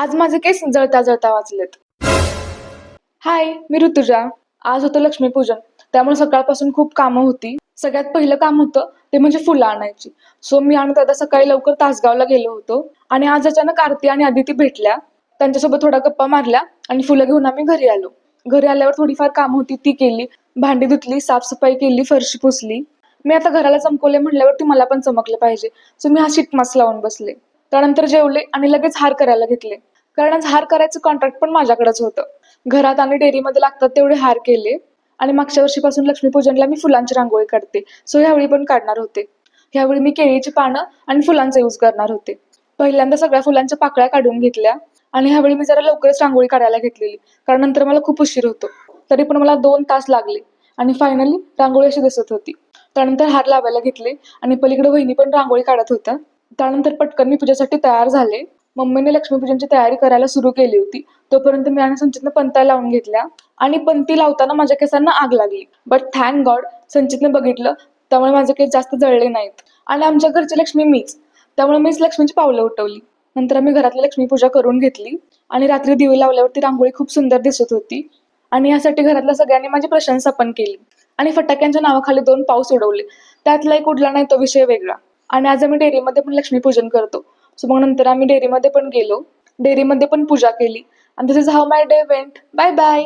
आज माझे केस जळता जळता वाचलेत. हाय, मी ऋतुजा. आज होतं लक्ष्मीपूजन, त्यामुळे सकाळपासून खूप कामं होती. सगळ्यात पहिलं काम होतं ते म्हणजे फुलं आणायची. सो मी आणि दादा सकाळी लवकर तासगावला गेलो होतो आणि आज अचानक आरती आणि आदिती भेटल्या. त्यांच्यासोबत थोडा गप्पा मारल्या आणि फुलं घेऊन आम्ही घरी आलो. घरी आल्यावर थोडीफार कामं होती ती केली, भांडी धुतली, साफसफाई केली, फरशी पुसली. मी आता घराला चमकवले म्हटल्यावरती मला पण चमकलं पाहिजे, सो मी हा शीट मास्क लावून बसले. त्यानंतर जेवले आणि लगेच हार करायला घेतले, कारण आज हार करायचं कॉन्ट्रॅक्ट पण माझ्याकडेच होतं. घरात आणि डेअरीमध्ये लागतात तेवढे हार केले आणि मागच्या वर्षीपासून लक्ष्मीपूजनला मी फुलांची रांगोळी काढते, सो ह्यावेळी पण काढणार होते. ह्यावेळी मी केळीची पानं आणि फुलांचा यूज करणार होते. पहिल्यांदा सगळ्या फुलांच्या पाकळ्या काढून घेतल्या आणि ह्यावेळी मी जरा लवकरच रांगोळी काढायला घेतलेली, कारण नंतर मला खूप उशीर होतो. तरी पण मला 2 तास लागले आणि फायनली रांगोळी अशी दिसत होती. त्यानंतर हार लावायला घेतले आणि पलीकडे वहिनी पण रांगोळी काढत होत्या. त्यानंतर पटकन मी पूजेसाठी तयार झाले. मम्मीने लक्ष्मीपूजनची तयारी करायला सुरू केली होती. तोपर्यंत मी आणि संचितनं पंत्या लावून घेतल्या आणि पंती लावताना माझ्या केसांना आग लागली. बट थँक गॉड संचितने बघितलं, त्यामुळे माझे केस जास्त जळले नाहीत. आणि आमच्या घरची लक्ष्मी मीच, त्यामुळे मीच लक्ष्मीची पावलं उठवली. नंतर आम्ही घरातली लक्ष्मीपूजा करून घेतली आणि रात्री दिवे लावल्यावरती रांगोळी खूप सुंदर दिसत होती. आणि यासाठी घरातल्या सगळ्यांनी माझी प्रशंसा पण केली आणि फटाक्यांच्या नावाखाली 2 पाऊस उडवले. त्यातला एक उडला नाही तो विषय वेगळा. आणि आज आम्ही डेअरीमध्ये पण लक्ष्मीपूजन करतो, सो मग नंतर आम्ही डेअरीमध्ये पण गेलो, डेअरीमध्ये पण पूजा केली. आणि this is how my day went. Bye bye.